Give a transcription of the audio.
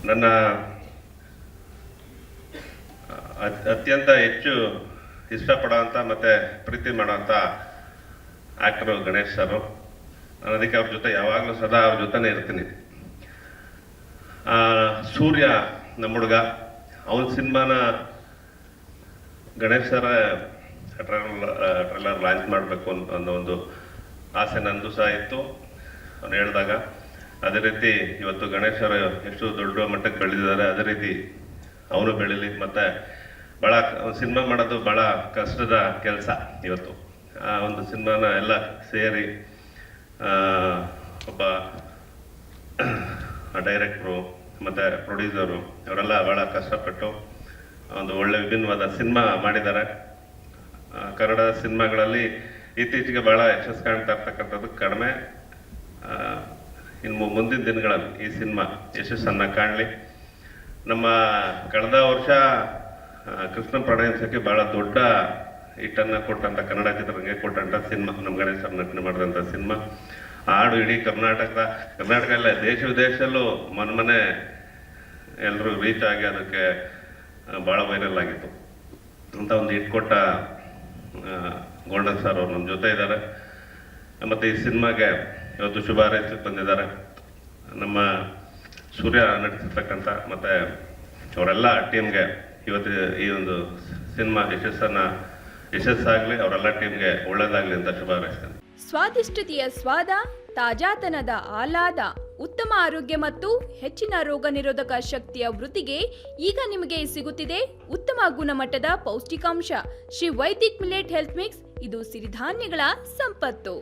ನನ್ನ ಅತ್ಯಂತ ಹೆಚ್ಚು ಇಷ್ಟಪಡೋಂಥ ಮತ್ತು ಪ್ರೀತಿ ಮಾಡೋಂಥ ಆ್ಯಕ್ಟರು ಗಣೇಶ್ ಸರು. ನಾನು ಅದಕ್ಕೆ ಅವ್ರ ಜೊತೆ ಯಾವಾಗಲೂ ಸದಾ ಅವ್ರ ಜೊತೆನೇ ಇರ್ತೀನಿ. ಸೂರ್ಯ ನಮ್ಮ ಹುಡುಗ, ಅವನ ಸಿನಿಮಾನ ಗಣೇಶ್ ಸರ ಟ್ರೈಲರ್ ಲಾಂಚ್ ಮಾಡಬೇಕು ಅನ್ನೋ ಒಂದು ಆಸೆ ನಂದು ಸಹ ಇತ್ತು ಅವನು ಹೇಳಿದಾಗ. ಅದೇ ರೀತಿ ಇವತ್ತು ಗಣೇಶ್ ಅವರು ಎಷ್ಟು ದೊಡ್ಡ ಮಟ್ಟಕ್ಕೆ ಬೆಳೆದಿದ್ದಾರೆ, ಅದೇ ರೀತಿ ಅವನು ಬೆಳೀಲಿ. ಮತ್ತು ಭಾಳ ಸಿನಿಮಾ ಮಾಡೋದು ಭಾಳ ಕಷ್ಟದ ಕೆಲಸ. ಇವತ್ತು ಆ ಒಂದು ಸಿನಿಮಾನ ಎಲ್ಲ ಸೇರಿ ಒಬ್ಬ ಡೈರೆಕ್ಟ್ರು ಮತ್ತು ಪ್ರೊಡ್ಯೂಸರು ಅವರೆಲ್ಲ ಭಾಳ ಕಷ್ಟಪಟ್ಟು ಒಂದು ಒಳ್ಳೆ ವಿಭಿನ್ನವಾದ ಸಿನಿಮಾ ಮಾಡಿದ್ದಾರೆ. ಕನ್ನಡ ಸಿನಿಮಾಗಳಲ್ಲಿ ಇತ್ತೀಚೆಗೆ ಭಾಳ ಯಶಸ್ಸು ಕಾಣ್ತಾ ಇರ್ತಕ್ಕಂಥದ್ದು ಕಡಿಮೆ. ಇನ್ನು ಮುಂದಿನ ದಿನಗಳಲ್ಲಿ ಈ ಸಿನಿಮಾ ಯಶಸ್ಸನ್ನು ಕಾಣಲಿ. ನಮ್ಮ ಕಳೆದ ವರ್ಷ ಕೃಷ್ಣ ಪ್ರಣಯಸಕ್ಕೆ ಭಾಳ ದೊಡ್ಡ ಹಿಟ್ಟನ್ನು ಕೊಟ್ಟಂಥ ಕನ್ನಡ ಚಿತ್ರರಂಗಕ್ಕೆ ಕೊಟ್ಟಂಥ ಸಿನಿಮಾ ನಮ್ಮ ಗಣೇಶ್ ಸರ್ ನಟನೆ ಮಾಡಿದಂಥ ಸಿನಿಮಾ. ಹಾಡು ಇಡೀ ಕರ್ನಾಟಕ ಎಲ್ಲ ದೇಶ ವಿದೇಶದಲ್ಲೂ ಮನೆ ಎಲ್ಲರೂ ರೀಚ್ ಆಗಿ ಅದಕ್ಕೆ ಭಾಳ ವೈರಲ್ ಆಗಿತ್ತು ಅಂತ ಒಂದು ಹಿಟ್ ಕೊಟ್ಟ ಗೋಲ್ಡನ್ ಸರ್ ಅವರು ನಮ್ಮ ಜೊತೆ ಇದ್ದಾರೆ. ಮತ್ತು ಈ ಸಿನಿಮಾಗೆ ಇವತ್ತು ಶುಭ ಹಾರೈಸಲಿಕ್ಕೆ ಬಂದಿದ್ದಾರೆ ನಮ್ಮ ಸೂರ್ಯ ನಟಿಸಿರ್ತಕ್ಕಂಥ ಮತ್ತು ಅವರೆಲ್ಲ ಟೀಮ್ಗೆ. ಇವತ್ತು ಈ ಒಂದು ಸಿನಿಮಾ ಯಶಸ್ಸಾಗಲಿ, ಅವರೆಲ್ಲ ಟೀಮ್ಗೆ ಒಳ್ಳೇದಾಗಲಿ ಅಂತ ಶುಭ ಹಾರೈಸ್ತೇನೆ. ಸ್ವಾದಿಷ್ಟತೆಯ ಸ್ವಾದ, ತಾಜಾತನದ ಆಹ್ಲಾದ, ಉತ್ತಮ ಆರೋಗ್ಯ ಮತ್ತು ಹೆಚ್ಚಿನ ರೋಗ ನಿರೋಧಕ ಶಕ್ತಿಯ ವೃದ್ಧಿಗೆ ಈಗ ನಿಮಗೆ ಸಿಗುತ್ತಿದೆ ಉತ್ತಮ ಗುಣಮಟ್ಟದ ಪೌಷ್ಟಿಕಾಂಶ. Shri Vaidik millet health mix. ಇದು ಸಿರಿಧಾನ್ಯಗಳ ಸಂಪತ್ತು.